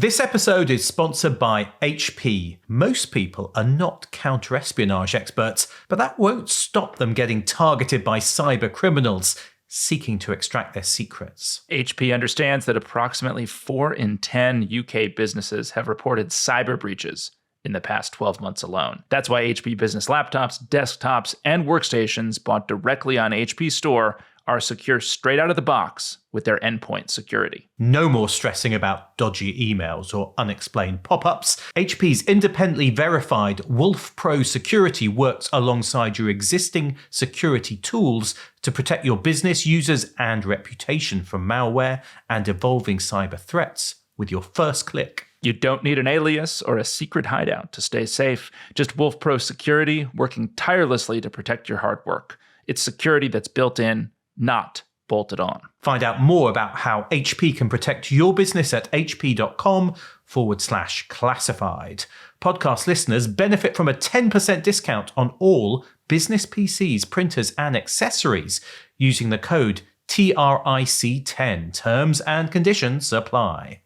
This episode is sponsored by HP. Most people are not counter-espionage experts, but that won't stop them getting targeted by cyber criminals seeking to extract their secrets. HP understands that approximately 4 in 10 UK businesses have reported cyber breaches in the past 12 months alone. That's why HP business laptops, desktops, and workstations bought directly on HP Store are secure straight out of the box with their endpoint security. No more stressing about dodgy emails or unexplained pop-ups. HP's independently verified Wolf Pro security works alongside your existing security tools to protect your business users and reputation from malware and evolving cyber threats with your first click. You don't need an alias or a secret hideout to stay safe. Just Wolf Pro security working tirelessly to protect your hard work. It's security that's built in, not bolted on. Find out more about how HP can protect your business at hp.com/classified. Podcast listeners benefit from a 10% discount on all business PCs, printers, and accessories using the code TRIC10. Terms and conditions apply.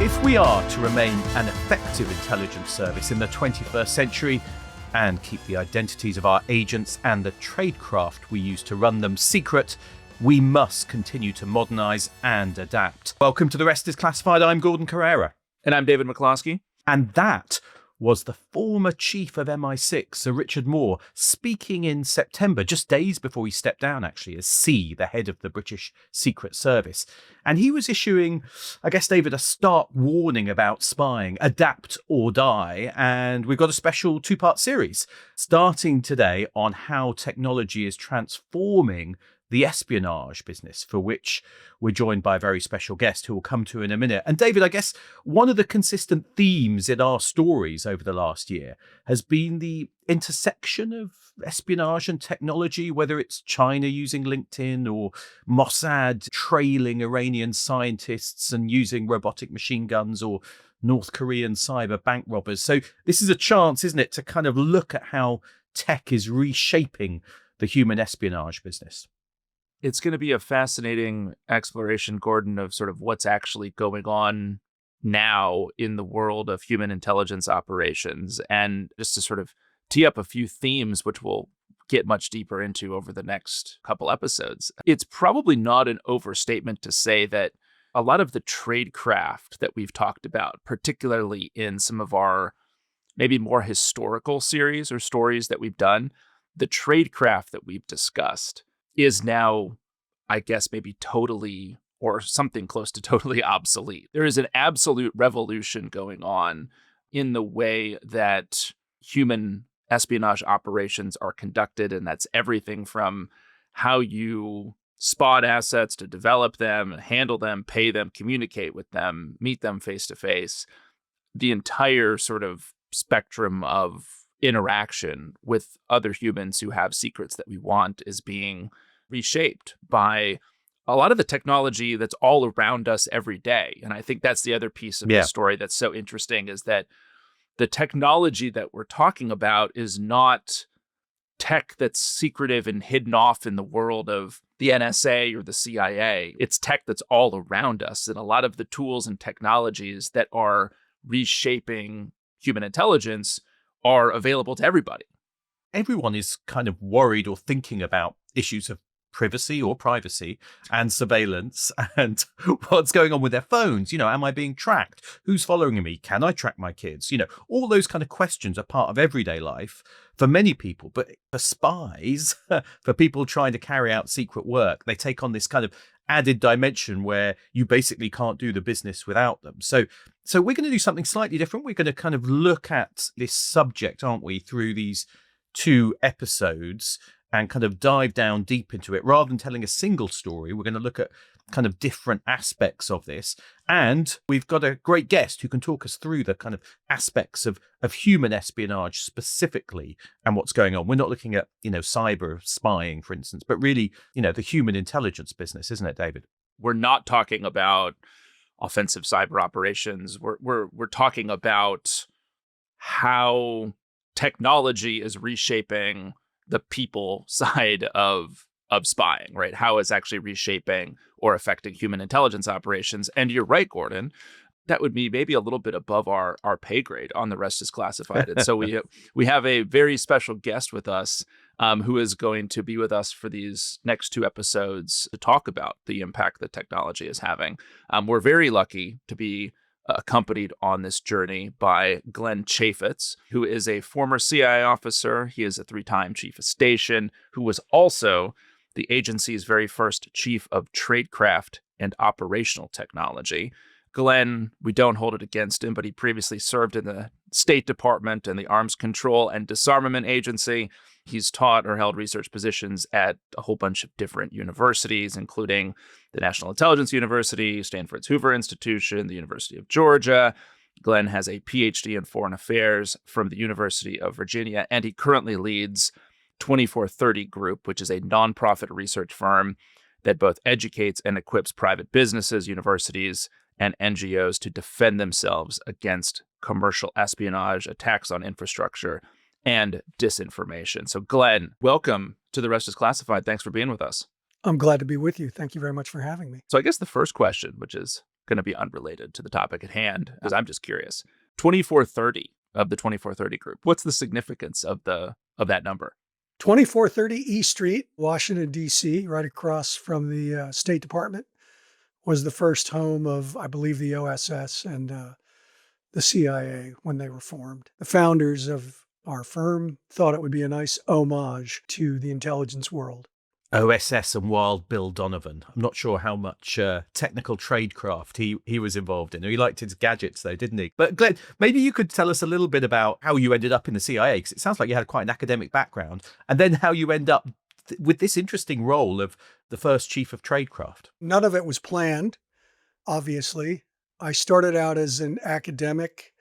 If we are to remain an effective intelligence service in the 21st century and keep the identities of our agents and the tradecraft we use to run them secret, we must continue to modernise and adapt. Welcome to The Rest is Classified. I'm Gordon Carrera. And I'm David McCloskey. And that was the former chief of MI6, Sir Richard Moore, speaking in September, just days before he stepped down, actually, as C, the head of the British Secret Service. And he was issuing, I guess, David, a stark warning about spying, adapt or die. And we've got a special two-part series starting today on how technology is transforming the espionage business, for which we're joined by a very special guest who we'll come to in a minute. And David, I guess one of the consistent themes in our stories over the last year has been the intersection of espionage and technology, whether it's China using LinkedIn or Mossad trailing Iranian scientists and using robotic machine guns, or North Korean cyber bank robbers. So this is a chance, isn't it, to kind of look at how tech is reshaping the human espionage business. It's going to be a fascinating exploration, Gordon, of sort of what's actually going on now in the world of human intelligence operations. And just to sort of tee up a few themes, which we'll get much deeper into over the next couple episodes. It's probably not an overstatement to say that a lot of the tradecraft that we've talked about, particularly in some of our maybe more historical series or stories that we've done, the tradecraft that we've discussed is now, I guess, maybe totally or something close to totally obsolete. There is an absolute revolution going on in the way that human espionage operations are conducted, and that's everything from how you spot assets to develop them, handle them, pay them, communicate with them, meet them face to face. The entire sort of spectrum of interaction with other humans who have secrets that we want is being reshaped by a lot of the technology that's all around us every day. And I think that's the other piece of the story that's so interesting, is that the technology that we're talking about is not tech that's secretive and hidden off in the world of the NSA or the CIA. It's tech that's all around us. And a lot of the tools and technologies that are reshaping human intelligence are available to everybody. Everyone is kind of worried or thinking about issues of privacy or privacy and surveillance and what's going on with their phones. You know, am I being tracked? Who's following me? Can I track my kids? You know, all those kind of questions are part of everyday life for many people. But for spies, for people trying to carry out secret work, they take on this kind of added dimension where you basically can't do the business without them. So we're going to do something slightly different. We're going to kind of look at this subject, aren't we, through these two episodes and kind of dive down deep into it. Rather than telling a single story, we're going to look at kind of different aspects of this. And we've got a great guest who can talk us through the kind of aspects of human espionage specifically and what's going on. We're not looking at, you know, cyber spying, for instance, but really, you know, the human intelligence business, isn't it, David? We're not talking about offensive cyber operations. We're talking about how technology is reshaping the people side of spying, right? How it's actually reshaping or affecting human intelligence operations. And you're right, Gordon. That would be maybe a little bit above our pay grade on The Rest is Classified. And so we have a very special guest with us who is going to be with us for these next 2 episodes to talk about the impact that technology is having. We're very lucky to be accompanied on this journey by Glenn Chafetz, who is a former CIA officer. He is a 3-time chief of station, who was also the agency's very first chief of tradecraft and operational technology. Glenn, we don't hold it against him, but he previously served in the State Department and the Arms Control and Disarmament Agency. He's taught or held research positions at a whole bunch of different universities, including the National Intelligence University, Stanford's Hoover Institution, the University of Georgia. Glenn has a PhD in Foreign Affairs from the University of Virginia, and he currently leads 2430 Group, which is a nonprofit research firm that both educates and equips private businesses, universities, and NGOs to defend themselves against commercial espionage, attacks on infrastructure, and disinformation. So, Glenn, welcome to The Rest is Classified. Thanks for being with us. I'm glad to be with you. Thank you very much for having me. So I guess the first question, which is going to be unrelated to the topic at hand, because I'm just curious, 2430 of the 2430 Group, what's the significance of that number? 2430 E Street, Washington, D.C., right across from the State Department, was the first home of, I believe, the OSS and the CIA when they were formed. The founders of our firm thought it would be a nice homage to the intelligence world. OSS and Wild Bill Donovan. I'm not sure how much technical tradecraft he was involved in. He liked his gadgets, though, didn't he? But Glenn, maybe you could tell us a little bit about how you ended up in the CIA, because it sounds like you had quite an academic background, and then how you end up with this interesting role of the first chief of tradecraft. None of it was planned, obviously. I started out as an academic.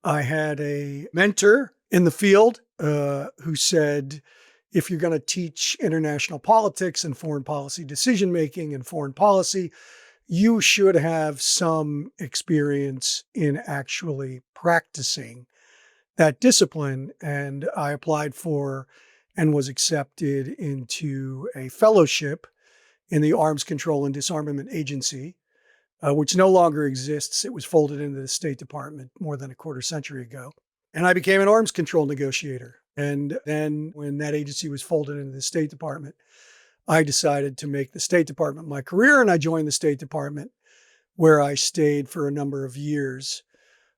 I had a mentor in the field who said, if you're going to teach international politics and foreign policy decision-making and foreign policy, you should have some experience in actually practicing that discipline. And I applied for and was accepted into a fellowship in the Arms Control and Disarmament Agency, which no longer exists. It was folded into the State Department more than a quarter century ago. And I became an arms control negotiator. And then when that agency was folded into the State Department, I decided to make the State Department my career, and I joined the State Department, where I stayed for a number of years.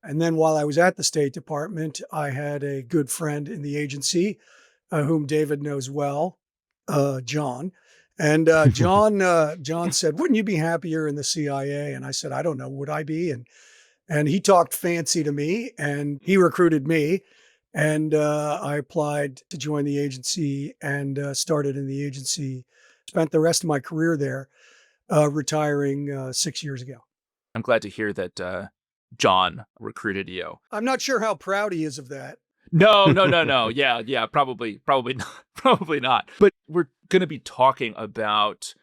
And then while I was at the State Department, I had a good friend in the agency, whom David knows well, John. And John said, "Wouldn't you be happier in the CIA?" And I said, "I don't know, would I be?" And he talked fancy to me, and he recruited me. And I applied to join the agency and started in the agency. Spent the rest of my career there, retiring 6 years ago. I'm glad to hear that John recruited you. I'm not sure how proud he is of that. No. Yeah, probably not. But we're going to be talking about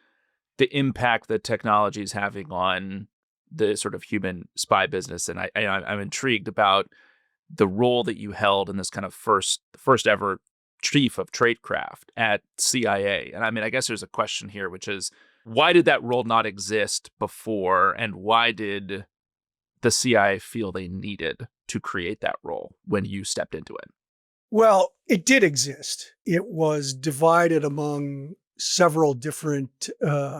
the impact that technology is having on the sort of human spy business. And I'm intrigued about the role that you held in this kind of first ever chief of tradecraft at CIA. And I mean, I guess there's a question here, which is, why did that role not exist before? And why did the CIA feel they needed to create that role when you stepped into it? Well, it did exist. It was divided among several different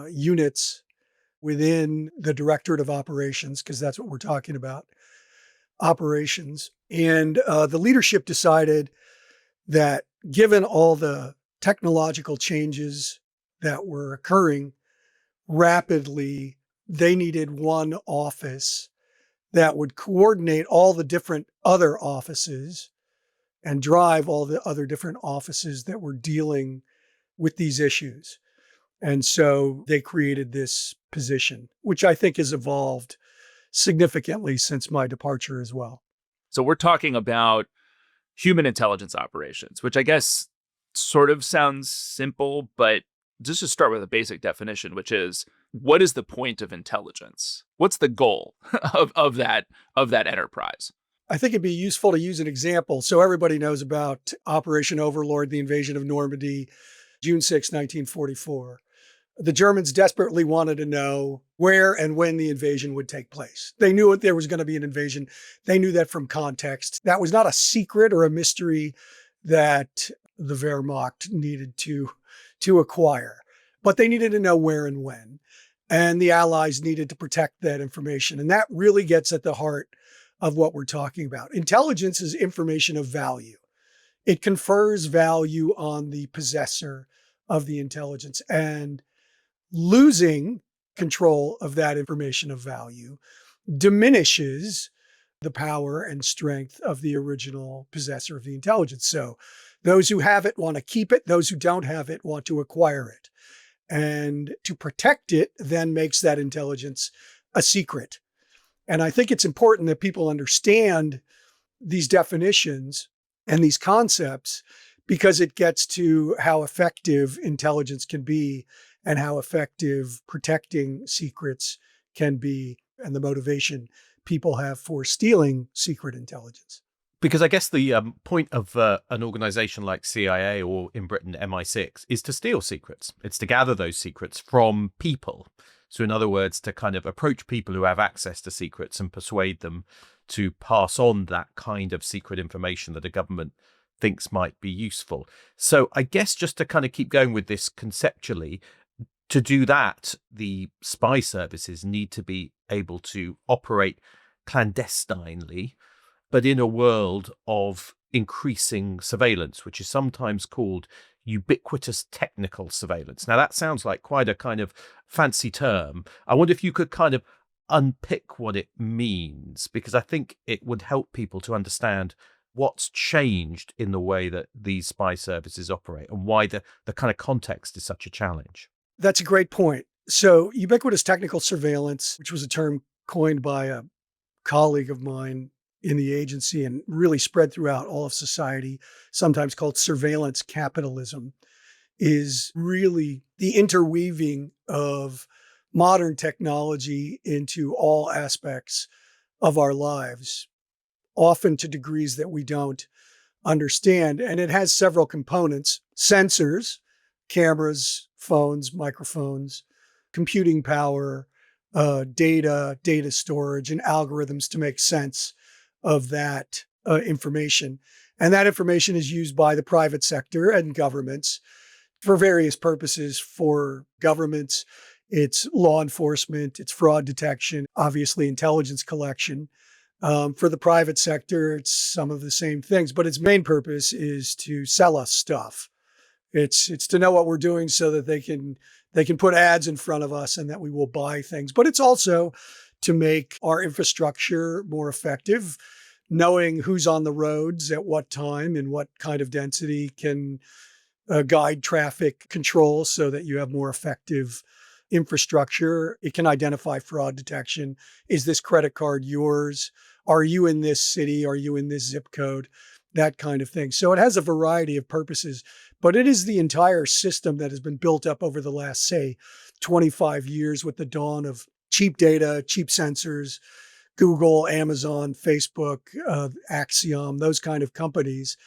units within the Directorate of Operations, because that's what we're talking about, operations. And the leadership decided that given all the technological changes that were occurring rapidly, they needed one office that would coordinate all the different other offices and drive all the other different offices that were dealing with these issues. And so they created this position, which I think has evolved significantly since my departure as well. So we're talking about human intelligence operations, which I guess sort of sounds simple, but just to start with a basic definition, which is, what is the point of intelligence? What's the goal of that enterprise? I think it'd be useful to use an example. So everybody knows about Operation Overlord, the invasion of Normandy, June 6, 1944. The Germans desperately wanted to know where and when the invasion would take place. They knew there was going to be an invasion. They knew that from context. That was not a secret or a mystery that the Wehrmacht needed to acquire, but they needed to know where and when. And the Allies needed to protect that information. And that really gets at the heart of what we're talking about. Intelligence is information of value. It confers value on the possessor of the intelligence. And losing control of that information of value diminishes the power and strength of the original possessor of the intelligence. So those who have it want to keep it. Those who don't have it want to acquire it. And to protect it then makes that intelligence a secret. And I think it's important that people understand these definitions and these concepts because it gets to how effective intelligence can be and how effective protecting secrets can be and the motivation people have for stealing secret intelligence. Because I guess the point of an organization like CIA or in Britain MI6 is to steal secrets. It's to gather those secrets from people. So in other words, to kind of approach people who have access to secrets and persuade them to pass on that kind of secret information that a government thinks might be useful. So I guess just to kind of keep going with this conceptually, to do that, the spy services need to be able to operate clandestinely, but in a world of increasing surveillance, which is sometimes called ubiquitous technical surveillance. Now, that sounds like quite a kind of fancy term. I wonder if you could kind of unpick what it means, because I think it would help people to understand what's changed in the way that these spy services operate and why the kind of context is such a challenge. That's a great point. So ubiquitous technical surveillance, which was a term coined by a colleague of mine in the agency and really spread throughout all of society, sometimes called surveillance capitalism, is really the interweaving of modern technology into all aspects of our lives, often to degrees that we don't understand. And it has several components: sensors, cameras, phones, microphones, computing power, data storage, and algorithms to make sense of that information. And that information is used by the private sector and governments for various purposes. For governments, it's law enforcement, it's fraud detection, obviously intelligence collection. For the private sector, it's some of the same things, but its main purpose is to sell us stuff. It's to know what we're doing so that they can put ads in front of us and that we will buy things. But it's also to make our infrastructure more effective. Knowing who's on the roads at what time and what kind of density can guide traffic control so that you have more effective infrastructure. It can identify fraud detection. Is this credit card yours? Are you in this city? Are you in this zip code? That kind of thing. So it has a variety of purposes, but it is the entire system that has been built up over the last, say, 25 years with the dawn of cheap data, cheap sensors, Google, Amazon, Facebook, Axiom, those kind of companies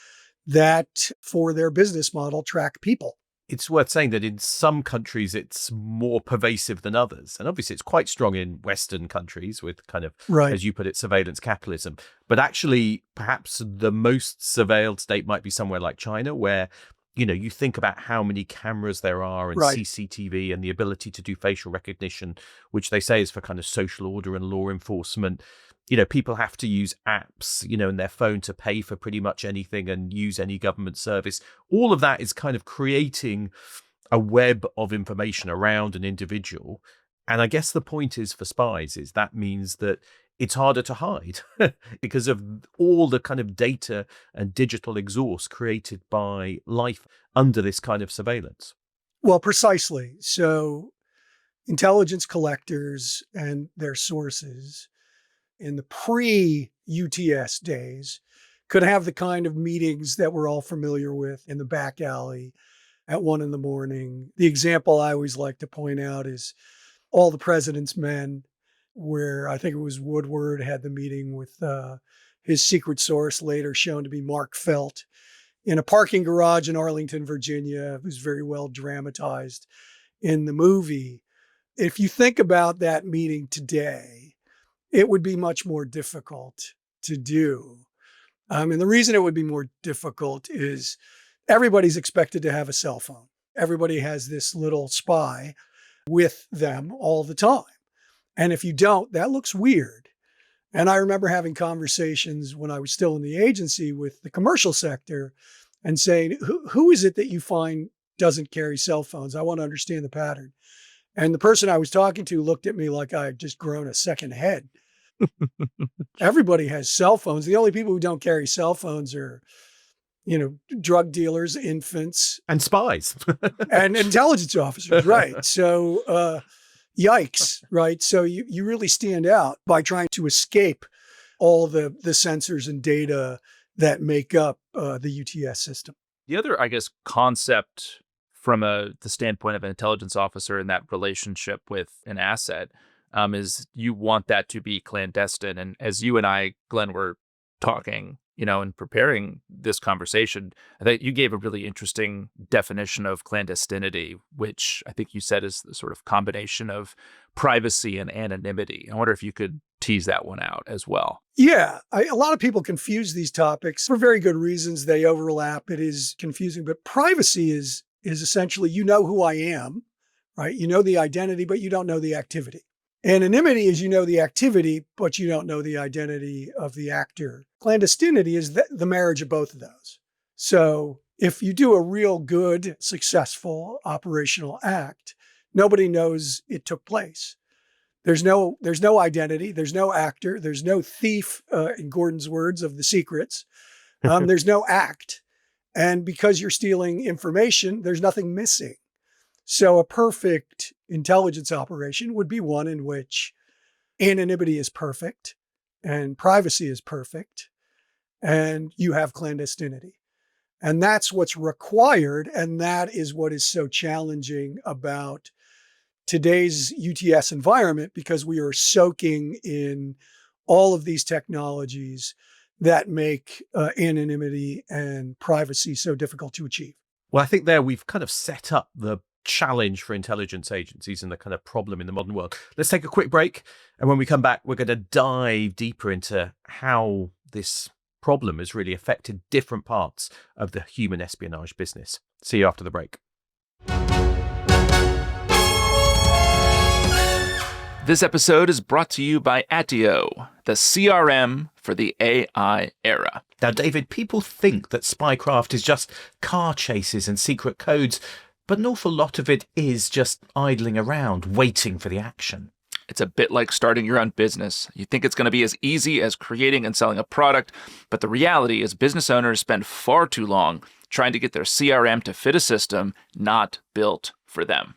that for their business model track people. It's worth saying that in some countries, it's more pervasive than others. And obviously, it's quite strong in Western countries with kind of, Right. as you put it, surveillance capitalism. But actually, perhaps the most surveilled state might be somewhere like China, where, you think about how many cameras there are and Right. CCTV and the ability to do facial recognition, which they say is for kind of social order and law enforcement. People have to use apps, in their phone to pay for pretty much anything and use any government service. All of that is kind of creating a web of information around an individual. And I guess the point is for spies is that means that it's harder to hide because of all the kind of data and digital exhaust created by life under this kind of surveillance. Well, precisely. So intelligence collectors and their sources in the pre-UTS days could have the kind of meetings that we're all familiar with in the back alley at 1 a.m. The example I always like to point out is All the President's Men, where I think it was Woodward had the meeting with His secret source, later shown to be Mark Felt, in a parking garage in Arlington, Virginia, who's very well dramatized in the movie. If you think about that meeting today, it would be much more difficult to do. And the reason it would be more difficult is everybody's expected to have a cell phone. Everybody has this little spy with them all the time. And if you don't, that looks weird. And I remember having conversations when I was still in the agency with the commercial sector and saying, who is it that you find doesn't carry cell phones? I want to understand the pattern. And the person I was talking to looked at me like I had just grown a second head. Everybody has cell phones. The only people who don't carry cell phones are, drug dealers, infants. And spies. And intelligence officers, right. So, yikes, right? So you really stand out by trying to escape all the sensors and data that make up the UTS system. The other, I guess, concept from the standpoint of an intelligence officer in that relationship with an asset is you want that to be clandestine. And as you and I, Glenn, were talking, and preparing this conversation, I think you gave a really interesting definition of clandestinity, which I think you said is the sort of combination of privacy and anonymity. I wonder if you could tease that one out as well. Yeah, a lot of people confuse these topics for very good reasons. They overlap. It is confusing, but privacy is essentially, who I am, right? You know the identity, but you don't know the activity. Anonymity is the activity, but you don't know the identity of the actor. Clandestinity is the marriage of both of those. So if you do a real good, successful operational act, nobody knows it took place. There's no identity. There's no actor. There's no thief, in Gordon's words, of the secrets. There's no act. And because you're stealing information, there's nothing missing. So a perfect intelligence operation would be one in which anonymity is perfect and privacy is perfect and you have clandestinity. And that's what's required. And that is what is so challenging about today's UTS environment, because we are soaking in all of these technologies that make anonymity and privacy so difficult to achieve. Well, I think there we've kind of set up the challenge for intelligence agencies and the kind of problem in the modern world. Let's take a quick break. And when we come back, we're going to dive deeper into how this problem has really affected different parts of the human espionage business. See you after the break. This episode is brought to you by Attio, the CRM for the AI era. Now, David, people think that spycraft is just car chases and secret codes, but an awful lot of it is just idling around, waiting for the action. It's a bit like starting your own business. You think it's going to be as easy as creating and selling a product, but the reality is business owners spend far too long trying to get their CRM to fit a system not built for them.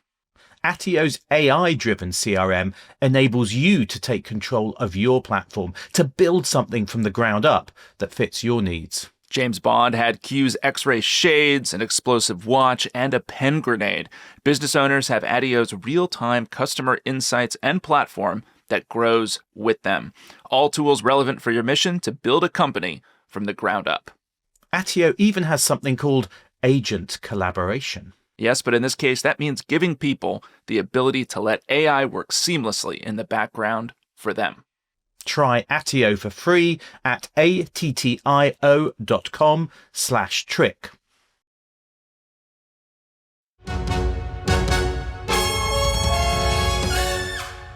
Attio's AI-driven CRM enables you to take control of your platform, to build something from the ground up that fits your needs. James Bond had Q's X-ray shades, an explosive watch, and a pen grenade. Business owners have Attio's real-time customer insights and platform that grows with them. All tools relevant for your mission to build a company from the ground up. Attio even has something called agent collaboration. Yes, but in this case, that means giving people the ability to let AI work seamlessly in the background for them. Try Attio for free at attio.com/trick.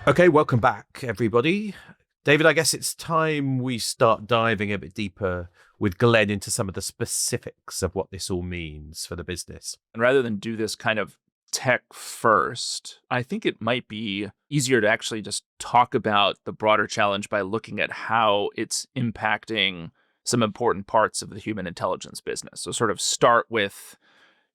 Okay, welcome back, everybody. David, I guess it's time we start diving a bit deeper with Glenn into some of the specifics of what this all means for the business. And rather than do this kind of tech first, I think it might be easier to actually just talk about the broader challenge by looking at how it's impacting some important parts of the human intelligence business. So sort of start with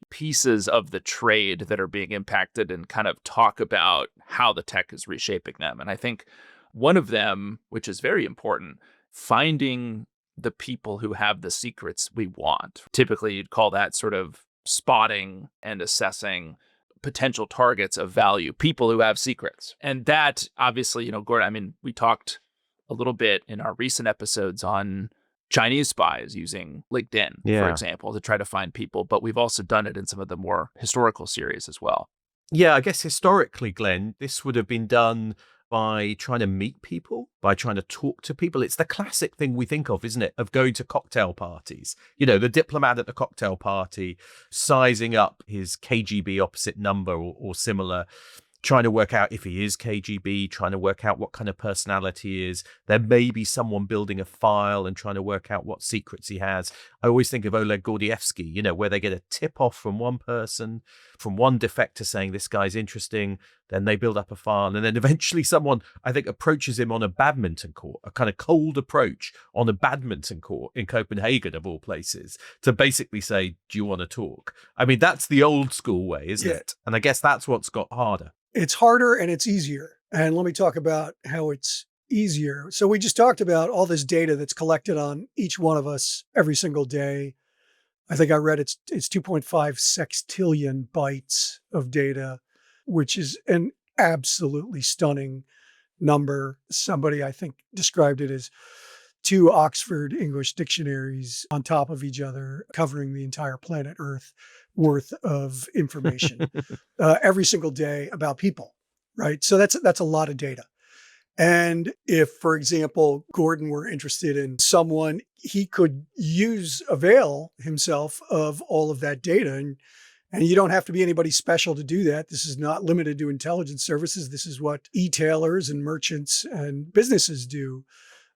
pieces of the trade that are being impacted and kind of talk about how the tech is reshaping them. And I think one of them, which is very important, finding the people who have the secrets we want. Typically, you'd call that sort of spotting and assessing potential targets of value, people who have secrets. And that obviously, Gordon, we talked a little bit in our recent episodes on Chinese spies using LinkedIn, for Yeah. example, to try to find people. But we've also done it in some of the more historical series as well. Yeah, I guess historically, Glenn, this would have been done by trying to meet people, by trying to talk to people. It's the classic thing we think of, isn't it? Of going to cocktail parties. You know, the diplomat at the cocktail party, sizing up his KGB opposite number or similar, trying to work out if he is KGB, trying to work out what kind of personality he is. There may be someone building a file and trying to work out what secrets he has. I always think of Oleg Gordievsky, you know, where they get a tip off from one person, from one defector saying this guy's interesting. Then they build up a file. And then eventually someone, I think, approaches him on a badminton court, a kind of cold approach on a badminton court in Copenhagen, of all places, to basically say, do you want to talk? I mean, that's the old school way, isn't it? And I guess that's what's got harder. It's harder and it's easier. And let me talk about how it's easier. So we just talked about all this data that's collected on each one of us every single day. I think I read it's 2.5 sextillion bytes of data, which is an absolutely stunning number. Somebody, I think, described it as 2 Oxford English dictionaries on top of each other, covering the entire planet Earth worth of information every single day about people, right? So that's a lot of data. And if, for example, Gordon were interested in someone, he could avail himself of all of that data. And you don't have to be anybody special to do that. This is not limited to intelligence services. This is what e-tailers and merchants and businesses do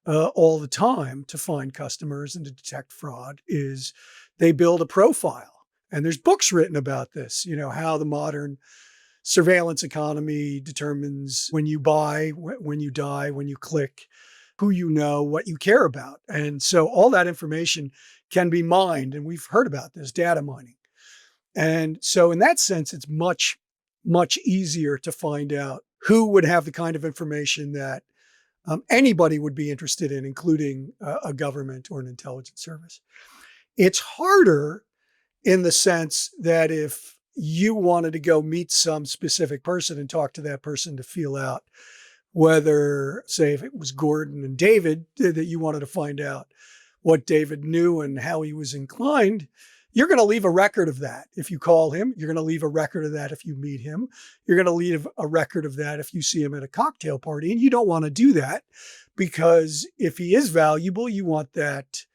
all the time to find customers and to detect fraud, is they build a profile. And there's books written about this, you know, how the modern surveillance economy determines when you buy, when you die, when you click, who you know, what you care about. And so all that information can be mined. And we've heard about this, data mining. And so in that sense, it's much, much easier to find out who would have the kind of information that anybody would be interested in, including a government or an intelligence service. It's harder in the sense that if you wanted to go meet some specific person and talk to that person to feel out whether, say, if it was Gordon and David, that you wanted to find out what David knew and how he was inclined, you're going to leave a record of that. If you call him, you're going to leave a record of that. If you meet him, you're going to leave a record of that if you see him at a cocktail party. And you don't want to do that because if he is valuable, you want that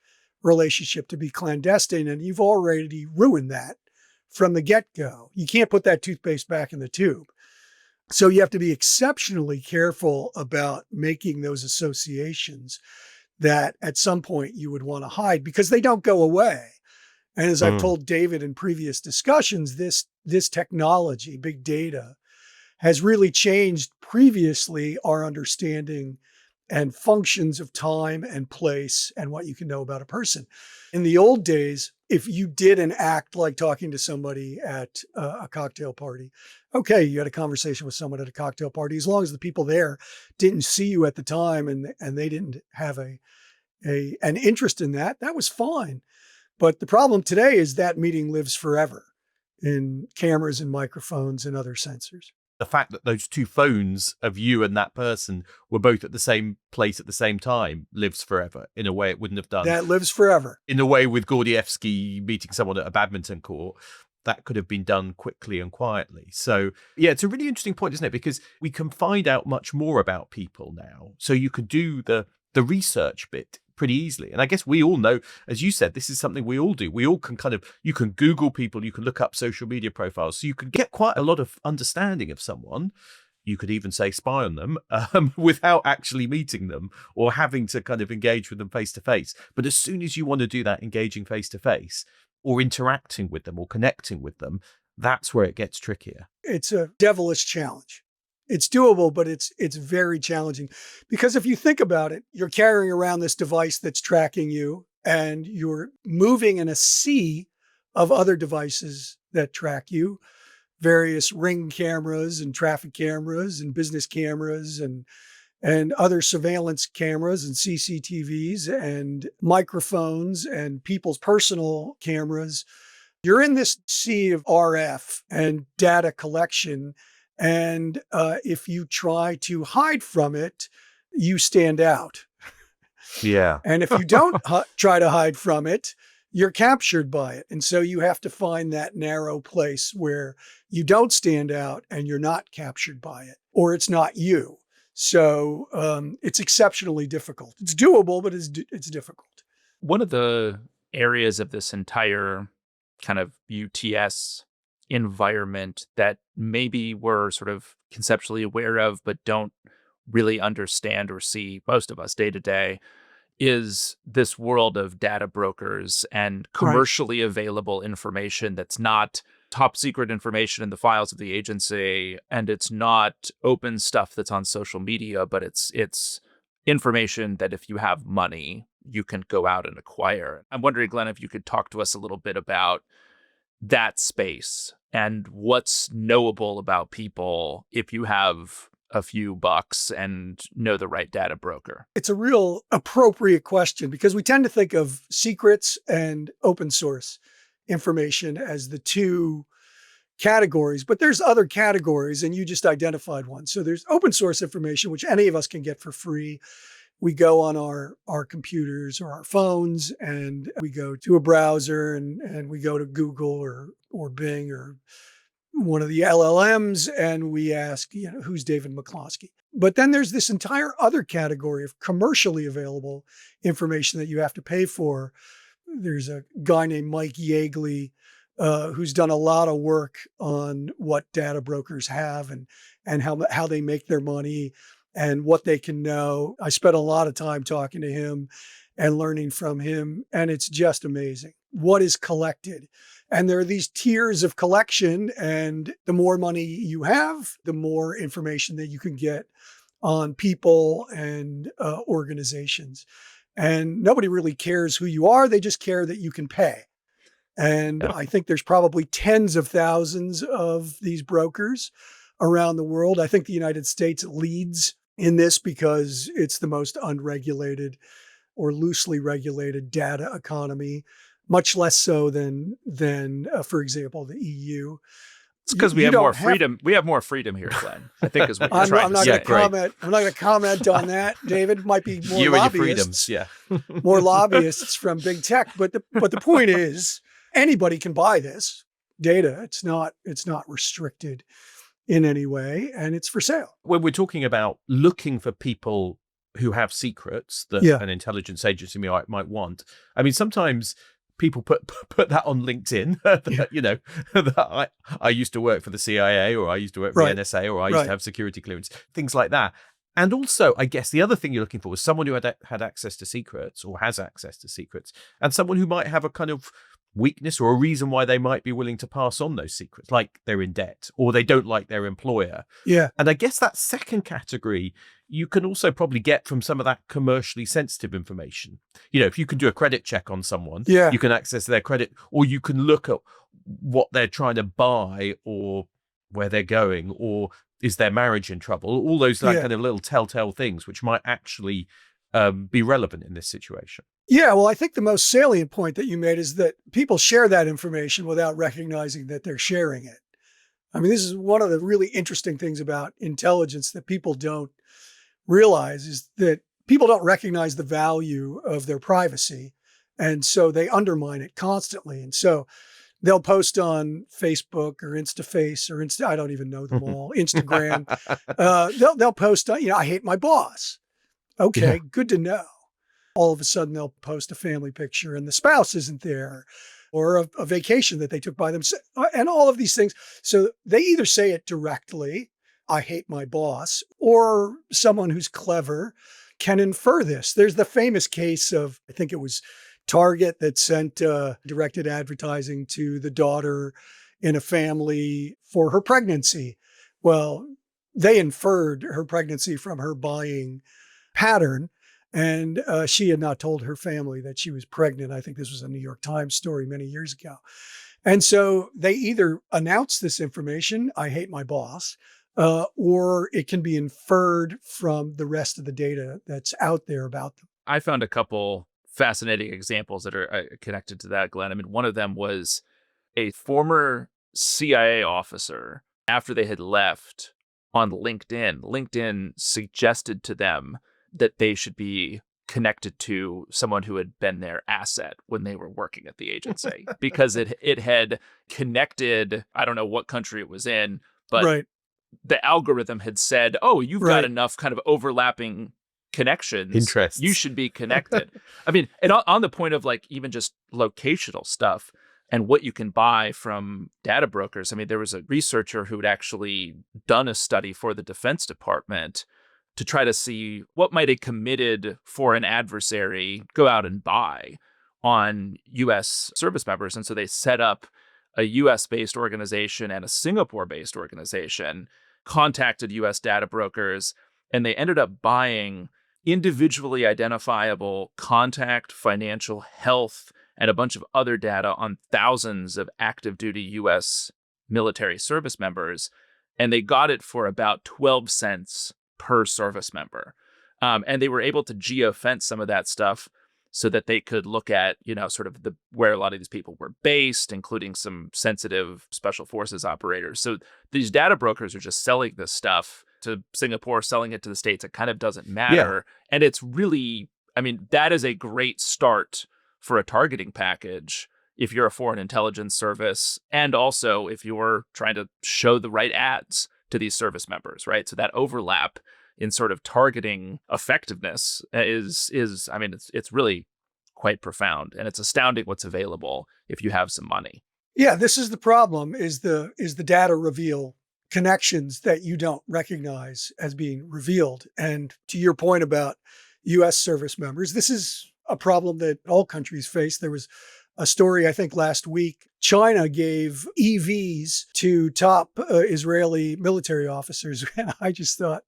relationship to be clandestine, and you've already ruined that from the get-go. You can't put that toothpaste back in the tube. So you have to be exceptionally careful about making those associations that at some point you would want to hide because they don't go away. And as I've told David in previous discussions, this technology, big data, has really changed previously our understanding and functions of time and place and what you can know about a person. In the old days, if you did an act like talking to somebody at a cocktail party, okay, you had a conversation with someone at a cocktail party, as long as the people there didn't see you at the time and they didn't have an interest in that, that was fine. But the problem today is that meeting lives forever in cameras and microphones and other sensors. The fact that those two phones of you and that person were both at the same place at the same time lives forever in a way it wouldn't have done. That lives forever. In a way with Gordievsky meeting someone at a badminton court, that could have been done quickly and quietly. So yeah, it's a really interesting point, isn't it? Because we can find out much more about people now. So you could do the research bit pretty easily. And I guess we all know, as you said, this is something we all do. We all can you can Google people, you can look up social media profiles. So you can get quite a lot of understanding of someone. You could even say spy on them without actually meeting them or having to kind of engage with them face to face. But as soon as you want to do that, engaging face to face or interacting with them or connecting with them, that's where it gets trickier. It's a devilish challenge. It's doable, but it's very challenging because if you think about it, you're carrying around this device that's tracking you and you're moving in a sea of other devices that track you, various Ring cameras and traffic cameras and business cameras and other surveillance cameras and CCTVs and microphones and people's personal cameras. You're in this sea of RF and data collection. And if you try to hide from it, you stand out. Yeah. And if you don't try to hide from it, you're captured by it. And so you have to find that narrow place where you don't stand out and you're not captured by it, or it's not you. So it's exceptionally difficult. It's doable, but it's difficult. One of the areas of this entire kind of UTS environment that maybe we're sort of conceptually aware of, but don't really understand or see, most of us day to day, is this world of data brokers and commercially available information that's not top secret information in the files of the agency, and it's not open stuff that's on social media, but it's information that if you have money, you can go out and acquire. I'm wondering, Glenn, if you could talk to us a little bit about that space and what's knowable about people if you have a few bucks and know the right data broker. It's a real appropriate question because we tend to think of secrets and open source information as the two categories, but there's other categories and you just identified one. So there's open source information, which any of us can get for free. We go on our computers or our phones and we go to a browser and we go to Google or Bing or one of the LLMs and we ask, who's David McCloskey? But then there's this entire other category of commercially available information that you have to pay for. There's a guy named Mike Yeagley who's done a lot of work on what data brokers have and how they make their money and what they can know. I spent a lot of time talking to him and learning from him, and it's just amazing what is collected. And there are these tiers of collection, and the more money you have, the more information that you can get on people and organizations. And nobody really cares who you are. They just care that you can pay. And I think there's probably tens of thousands of these brokers around the world. I think the United States leads in this because it's the most unregulated or loosely regulated data economy, much less so than for example, the EU. It's because we have more freedom. We have more freedom here, Glenn. I think is what you're trying to say. I'm not going to comment on that. David, might be more you lobbyists. And your freedoms, yeah. More lobbyists from big tech. But the point is, anybody can buy this data. It's not restricted in any way, and it's for sale. When we're talking about looking for people who have secrets that an intelligence agency might want, I mean, sometimes people put that on LinkedIn. That I used to work for the CIA, or I used to work for the NSA, or I used to have security clearance, things like that. And also, I guess the other thing you're looking for is someone who had access to secrets or has access to secrets, and someone who might have a kind of weakness or a reason why they might be willing to pass on those secrets, like they're in debt or they don't like their employer. Yeah. And I guess that second category, you can also probably get from some of that commercially sensitive information. If you can do a credit check on someone, you can access their credit, or you can look at what they're trying to buy or where they're going, or is their marriage in trouble? All those kind of little telltale things, which might actually be relevant in this situation. Yeah, well, I think the most salient point that you made is that people share that information without recognizing that they're sharing it. I mean, this is one of the really interesting things about intelligence that people don't realize, is that people don't recognize the value of their privacy. And so they undermine it constantly. And so they'll post on Facebook or InstaFace or I don't even know them all, Instagram. They'll post, I hate my boss. Okay, good to know. All of a sudden they'll post a family picture and the spouse isn't there, or a vacation that they took by themselves, and all of these things. So they either say it directly, I hate my boss, or someone who's clever can infer this. There's the famous case of, I think it was Target, that sent directed advertising to the daughter in a family for her pregnancy. Well, they inferred her pregnancy from her buying pattern. And she had not told her family that she was pregnant. I think this was a New York Times story many years ago. And so they either announce this information, I hate my boss, or it can be inferred from the rest of the data that's out there about them. I found a couple fascinating examples that are connected to that, Glenn. I mean, one of them was a former CIA officer, after they had left, on LinkedIn. LinkedIn suggested to them that they should be connected to someone who had been their asset when they were working at the agency because it had connected, I don't know what country it was in, but Right. the algorithm had said, oh, you've got Right. enough kind of overlapping connections. Interests. You should be connected. I mean, and on the point of like even just locational stuff and what you can buy from data brokers. I mean, there was a researcher who had actually done a study for the Defense Department to try to see what might a committed foreign adversary go out and buy on U.S. service members. And so they set up a U.S.-based organization and a Singapore-based organization, contacted U.S. data brokers, and they ended up buying individually identifiable contact, financial, health, and a bunch of other data on thousands of active duty U.S. military service members. And they got it for about 12 cents per service member. And they were able to geofence some of that stuff so that they could look at, sort of where a lot of these people were based, including some sensitive special forces operators. So these data brokers are just selling this stuff to Singapore, selling it to the States. It kind of doesn't matter. Yeah. And it's really, I mean, that is a great start for a targeting package if you're a foreign intelligence service, and also if you're trying to show the right ads to these service members, right? So that overlap in sort of targeting effectiveness is I mean, it's really quite profound, and it's astounding what's available if you have some money. Yeah, this is the problem: is the data reveal connections that you don't recognize as being revealed. And to your point about U.S. service members, this is a problem that all countries face. There was a story, I think, last week. China gave EVs to top Israeli military officers. And I just thought,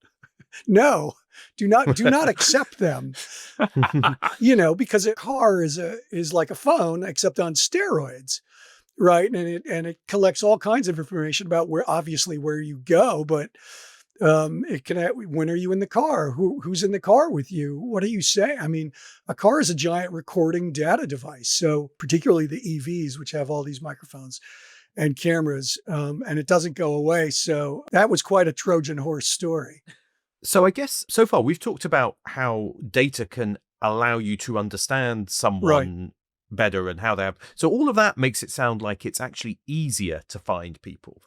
no, do not accept them. Because a car is like a phone, except on steroids, right? And it collects all kinds of information about where you go, but it can. When are you in the car? Who's in the car with you? What do you say? I mean, a car is a giant recording data device. So particularly the EVs, which have all these microphones and cameras, and it doesn't go away. So that was quite a Trojan horse story. So I guess so far we've talked about how data can allow you to understand someone better and how they have. So all of that makes it sound like it's actually easier to find people.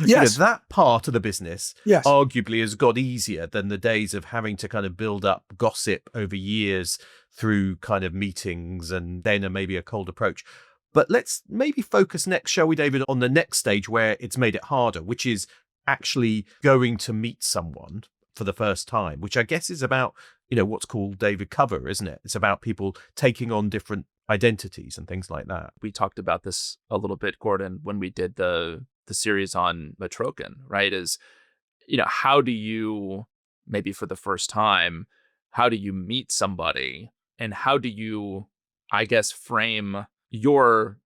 Yes. That part of the business yes. arguably has got easier than the days of having to kind of build up gossip over years through kind of meetings and then maybe a cold approach. But let's maybe focus next, shall we, David, on the next stage where it's made it harder, which is actually going to meet someone for the first time, which I guess is about, what's called David cover, isn't it? It's about people taking on different identities and things like that. We talked about this a little bit, Gordon, when we did the series on Matrokin, right? Is, how do you, maybe for the first time, how do you meet somebody and how do you, I guess, frame your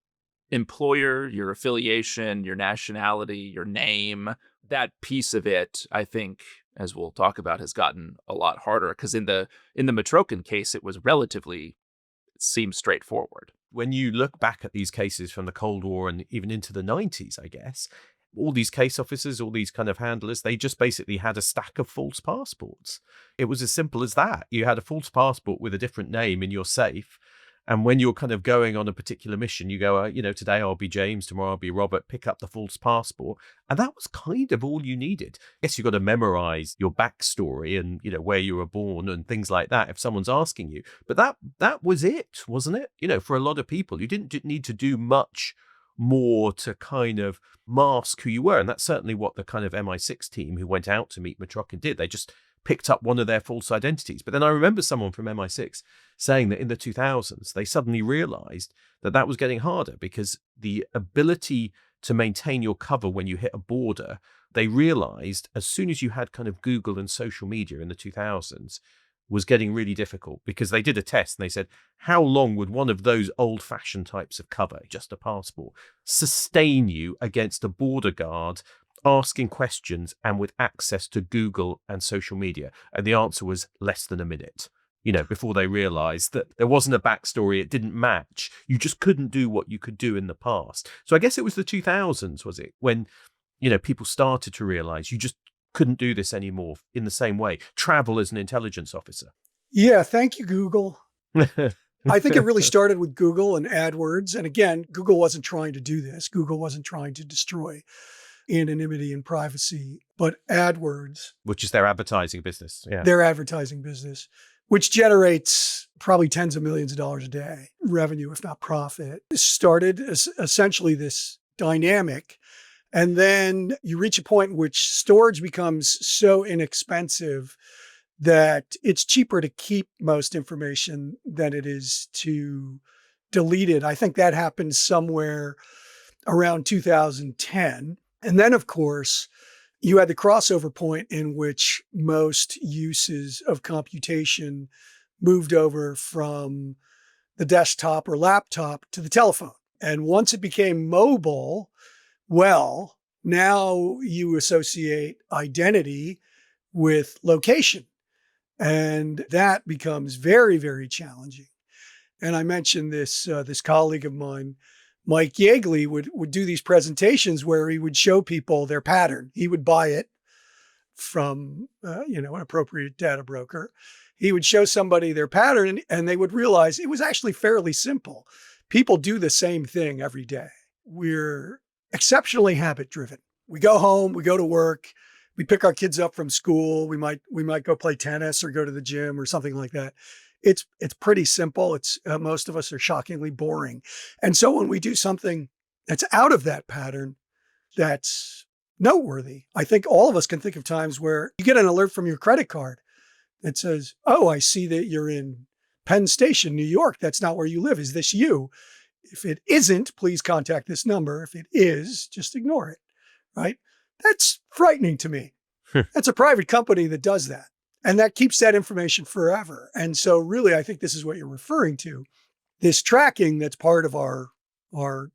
employer, your affiliation, your nationality, your name? That piece of it, I think, as we'll talk about, has gotten a lot harder because in the Matrokin case, it seems straightforward. When you look back at these cases from the Cold War and even into the 90s, I guess, all these case officers, all these kind of handlers, they just basically had a stack of false passports. It was as simple as that. You had a false passport with a different name in your safe. And when you're kind of going on a particular mission, you go, today I'll be James, tomorrow I'll be Robert, pick up the false passport. And that was kind of all you needed. I guess you've got to memorize your backstory and, where you were born and things like that if someone's asking you. But that was it, wasn't it? For a lot of people, you didn't need to do much more to kind of mask who you were. And that's certainly what the kind of MI6 team who went out to meet Matrokin did. They just picked up one of their false identities. But then I remember someone from MI6 saying that in the 2000s, they suddenly realized that was getting harder because the ability to maintain your cover when you hit a border, they realized as soon as you had kind of Google and social media in the 2000s, was getting really difficult because they did a test and they said, how long would one of those old-fashioned types of cover, just a passport, sustain you against a border guard asking questions and with access to Google and social media? And the answer was less than a minute, before they realized that there wasn't a backstory. It didn't match. You just couldn't do what you could do in the past. So I guess it was the 2000s, was it? When, people started to realize you just couldn't do this anymore in the same way. Travel as an intelligence officer. Yeah, thank you, Google. I think it really started with Google and AdWords. And again, Google wasn't trying to do this. Google wasn't trying to destroy anonymity and privacy, but AdWords, Which is their advertising business. Yeah. their advertising business, which generates probably tens of millions of dollars a day revenue, if not profit, started as essentially this dynamic. And then you reach a point in which storage becomes so inexpensive that it's cheaper to keep most information than it is to delete it. I think that happened somewhere around 2010. And then, of course, you had the crossover point in which most uses of computation moved over from the desktop or laptop to the telephone. And once it became mobile, well, now you associate identity with location. And that becomes very, very challenging. And I mentioned this colleague of mine, Mike Yeagley, would do these presentations where he would show people their pattern. He would buy it from an appropriate data broker. He would show somebody their pattern, and they would realize it was actually fairly simple. People do the same thing every day. We're exceptionally habit driven. We go home, we go to work, we pick our kids up from school. We might go play tennis or go to the gym or something like that. It's pretty simple. It's most of us are shockingly boring. And so when we do something that's out of that pattern, that's noteworthy. I think all of us can think of times where you get an alert from your credit card that says, "Oh, I see that you're in Penn Station, New York. That's not where you live. Is this you? If it isn't, please contact this number. If it is, just ignore it." Right? That's frightening to me. That's a private company that does that. And that keeps that information forever. And so really, I think this is what you're referring to. This tracking that's part of our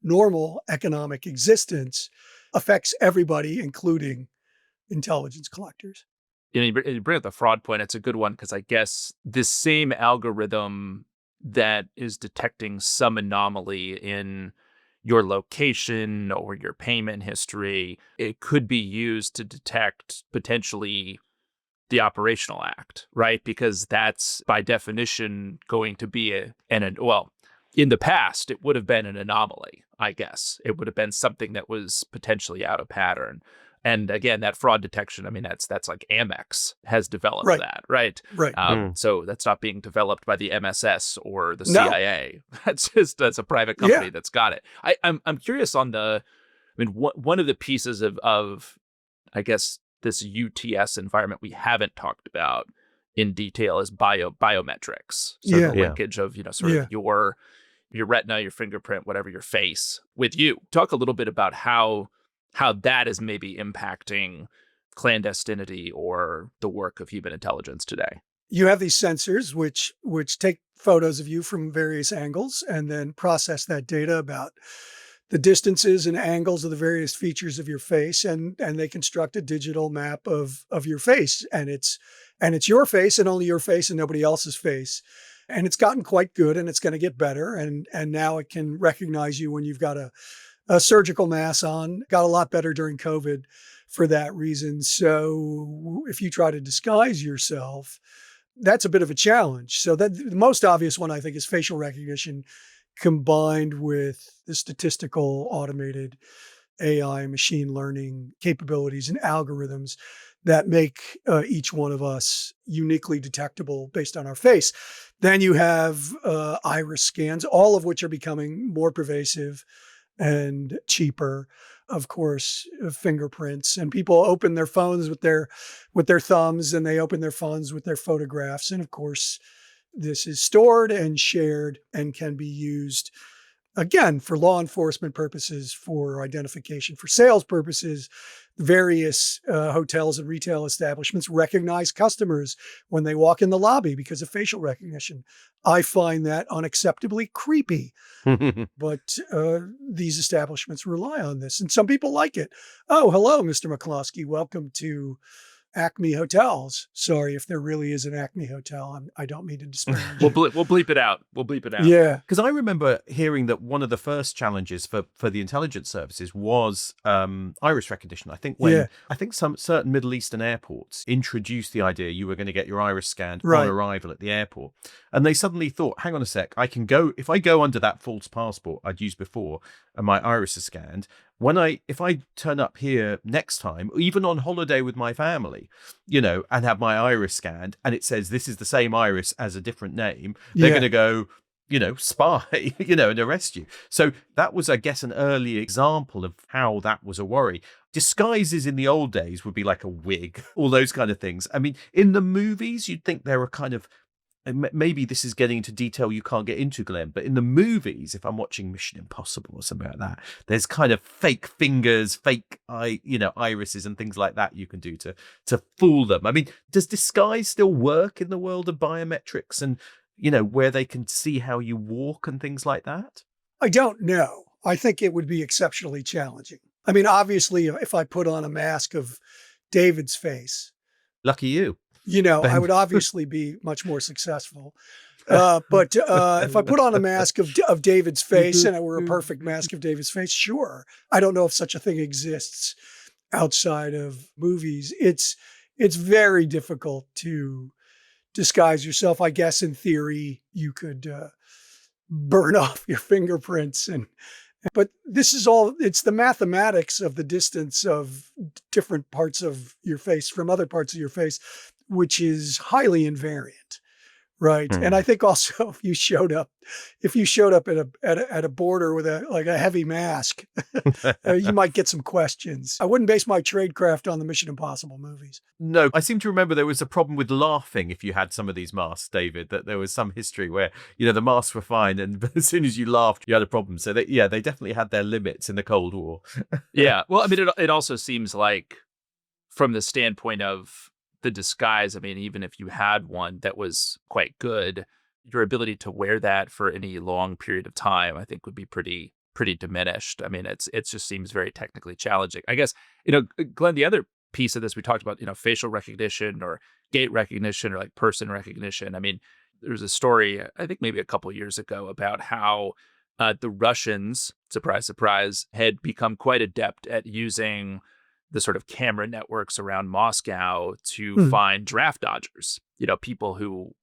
normal economic existence affects everybody, including intelligence collectors. You bring up the fraud point. It's a good one because I guess this same algorithm that is detecting some anomaly in your location or your payment history, it could be used to detect potentially the operational act, right? Because that's by definition going to be in the past, it would have been an anomaly, I guess. It would have been something that was potentially out of pattern. And again, that fraud detection, I mean, that's like Amex has developed that, right? Right. So that's not being developed by the MSS or the CIA. That's a private company that's got it. I'm curious on one of the pieces of I guess this UTS environment we haven't talked about in detail is biometrics. So the linkage of of your retina, your fingerprint, whatever, your face with you. Talk a little bit about how that is maybe impacting clandestinity or the work of human intelligence today. You have these sensors which take photos of you from various angles and then process that data about the distances and angles of the various features of your face, and they construct a digital map of your face. And it's your face and only your face and nobody else's face. And it's gotten quite good, and it's going to get better. And now it can recognize you when you've got a surgical mask on. Got a lot better during COVID for that reason. So if you try to disguise yourself, that's a bit of a challenge. So that the most obvious one, I think, is facial recognition combined with the statistical automated AI machine learning capabilities and algorithms that make each one of us uniquely detectable based on our face. Then you have iris scans, all of which are becoming more pervasive and cheaper. Of course, fingerprints, and people open their phones with their thumbs, and they open their phones with their photographs. And of course, this is stored and shared and can be used, again, for law enforcement purposes, for identification, for sales purposes. Various hotels and retail establishments recognize customers when they walk in the lobby because of facial recognition. I find that unacceptably creepy, but these establishments rely on this, and some people like it. Oh, hello, Mr. McCloskey. Welcome to Acme hotels. Sorry if there really is an Acme hotel. I don't mean to disparage. We'll bleep it out. We'll bleep it out. Yeah. Because I remember hearing that one of the first challenges for the intelligence services was iris recognition. I think some certain Middle Eastern airports introduced the idea you were going to get your iris scanned on arrival at the airport, and they suddenly thought, "Hang on a sec, I can go if I go under that false passport I'd used before, and my iris is scanned. If I turn up here next time, even on holiday with my family, and have my iris scanned, and it says this is the same iris as a different name, they're going to go." Spy, and arrest you. So that was, I guess, an early example of how that was a worry. Disguises in the old days would be like a wig, all those kind of things. I mean, in the movies, you'd think there were kind of, maybe this is getting into detail you can't get into, Glenn, but in the movies, if I'm watching Mission Impossible or something like that, there's kind of fake fingers, fake irises and things like that you can do to fool them. I mean, does disguise still work in the world of biometrics and where they can see how you walk and things like that? I don't know. I think it would be exceptionally challenging. I mean, obviously, if I put on a mask of David's face, lucky you. I would obviously be much more successful. But if I put on a mask of David's face and it were a perfect mask of David's face, sure. I don't know if such a thing exists outside of movies. It's very difficult to disguise yourself. I guess in theory you could burn off your fingerprints, but this is all, it's the mathematics of the distance of different parts of your face from other parts of your face, which is highly invariant. Right. And I think also if you showed up at a border with a heavy mask, you might get some questions. I wouldn't base my tradecraft on the Mission Impossible movies. No, I seem to remember there was a problem with laughing if you had some of these masks, David, that there was some history where, the masks were fine and as soon as you laughed, you had a problem. So they definitely had their limits in the Cold War. Yeah. Well, I mean, it also seems like from the standpoint of the disguise, I mean, even if you had one that was quite good, your ability to wear that for any long period of time, I think would be pretty diminished. I mean, it just seems very technically challenging. I guess, Glenn, the other piece of this, we talked about, facial recognition or gait recognition or like person recognition. I mean, there's a story, I think maybe a couple years ago about how the Russians, surprise, surprise, had become quite adept at using the sort of camera networks around Moscow to find draft dodgers, people who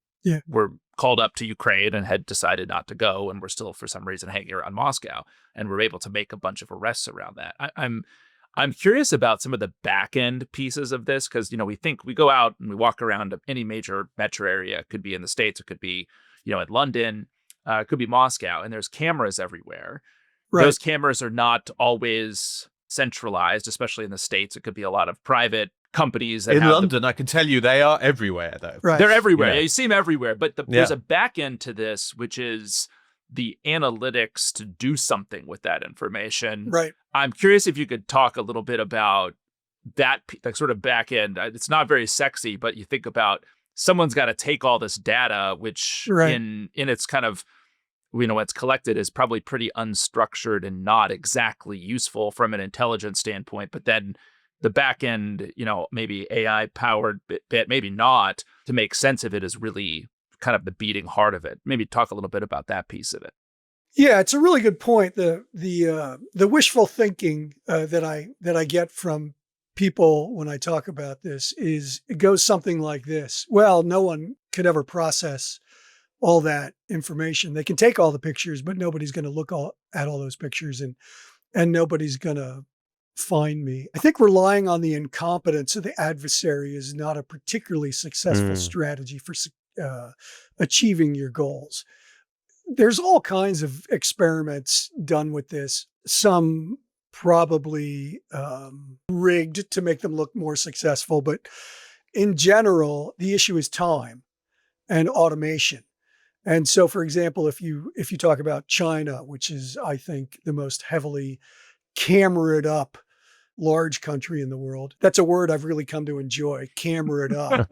were called up to Ukraine and had decided not to go and were still for some reason hanging around Moscow, and were able to make a bunch of arrests around that. I'm curious about some of the back end pieces of this, because we go out and we walk around any major metro area. It could be in the States, it could be in London, it could be Moscow, and there's cameras everywhere. Right. Those cameras are not always centralized, especially in the States. It could be a lot of private companies that in London. I can tell you they are everywhere, though. Right. They're everywhere. Yeah. You see them everywhere. But there's a back end to this, which is the analytics to do something with that information. Right. I'm curious if you could talk a little bit about that sort of back end. It's not very sexy, but you think about someone's got to take all this data, which in its kind of what's collected is probably pretty unstructured and not exactly useful from an intelligence standpoint. But then the back end, maybe AI powered bit, maybe not, to make sense of it is really kind of the beating heart of it. Maybe talk a little bit about that piece of it. Yeah, it's a really good point. The wishful thinking that I get from people when I talk about this is it goes something like this. Well, no one could ever process all that information. They can take all the pictures, but nobody's going to look at all those pictures and nobody's going to find me. I think relying on the incompetence of the adversary is not a particularly successful strategy for achieving your goals. There's all kinds of experiments done with this, some probably rigged to make them look more successful, but in general, the issue is time and automation. And so, for example, if you talk about China, which is, I think, the most heavily cameraed up large country in the world, that's a word I've really come to enjoy, cameraed up.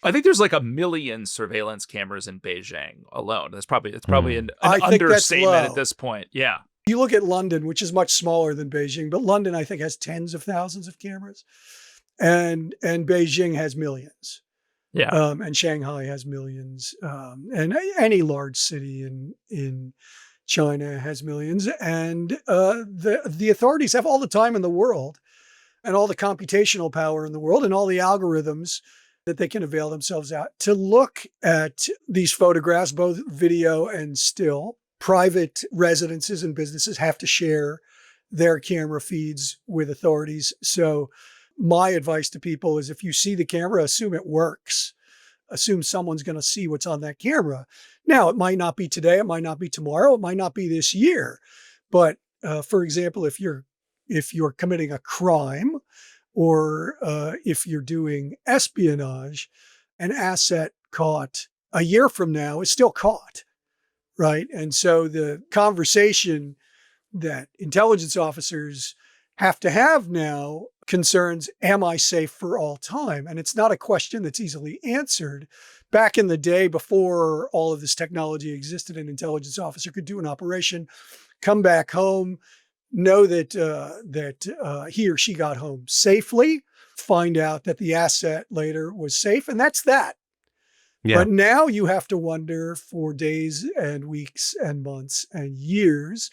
I think there's like 1 million surveillance cameras in Beijing alone. It's probably an understatement at this point. Yeah. You look at London, which is much smaller than Beijing, but London, I think, has tens of thousands of cameras. And Beijing has millions. Yeah. And Shanghai has millions. And any large city in China has millions. And the authorities have all the time in the world and all the computational power in the world and all the algorithms that they can avail themselves out to look at these photographs, both video and still. Private residences and businesses have to share their camera feeds with authorities. So my advice to people is if you see the camera, assume it works. Assume someone's going to see what's on that camera. Now, it might not be today, it might not be tomorrow, it might not be this year. But for example, if you're committing a crime or if you're doing espionage, an asset caught a year from now is still caught, right? And so the conversation that intelligence officers have to have now concerns, am I safe for all time? And it's not a question that's easily answered. Back in the day, before all of this technology existed, an intelligence officer could do an operation, come back home, know that he or she got home safely, find out that the asset later was safe, and that's that. Yeah. But now you have to wonder for days and weeks and months and years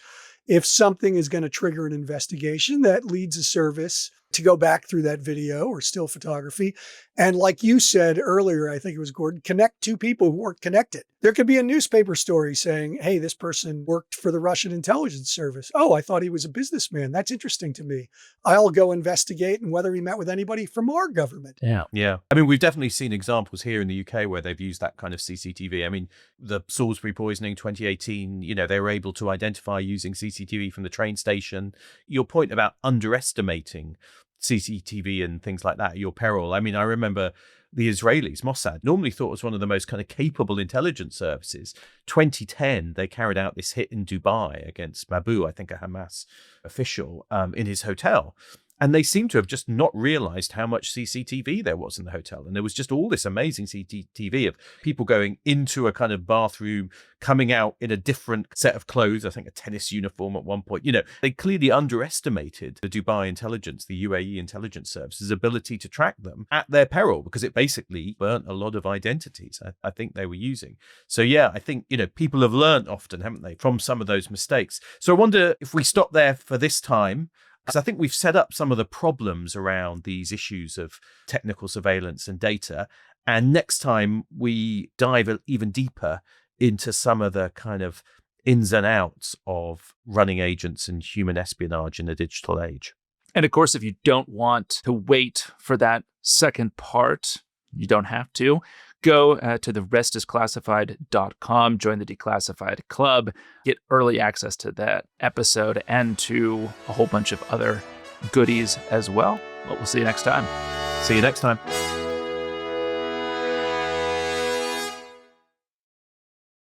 if something is going to trigger an investigation that leads a service to go back through that video or still photography. And like you said earlier, I think it was Gordon, connect two people who weren't connected. There could be a newspaper story saying, hey, this person worked for the Russian intelligence service. Oh, I thought he was a businessman. That's interesting to me. I'll go investigate and whether he met with anybody from our government. Yeah. Yeah. I mean, we've definitely seen examples here in the UK where they've used that kind of CCTV. I mean, the Salisbury poisoning 2018, they were able to identify using CCTV from the train station. Your point about underestimating CCTV and things like that at your peril. I mean, I remember the Israelis, Mossad, normally thought was one of the most kind of capable intelligence services. 2010, they carried out this hit in Dubai against Mabu, I think a Hamas official, in his hotel. And they seem to have just not realized how much CCTV there was in the hotel. And there was just all this amazing CCTV of people going into a kind of bathroom, coming out in a different set of clothes, I think a tennis uniform at one point. They clearly underestimated the Dubai intelligence, the UAE intelligence service's ability to track them at their peril, because it basically burnt a lot of identities I think they were using. So yeah, I think, people have learned often, haven't they, from some of those mistakes. So I wonder if we stop there for this time, because I think we've set up some of the problems around these issues of technical surveillance and data. And next time we dive even deeper into some of the kind of ins and outs of running agents and human espionage in the digital age. And of course, if you don't want to wait for that second part, you don't have to. Go to therestisclassified.com, join the Declassified Club, get early access to that episode and to a whole bunch of other goodies as well. But we'll see you next time. See you next time.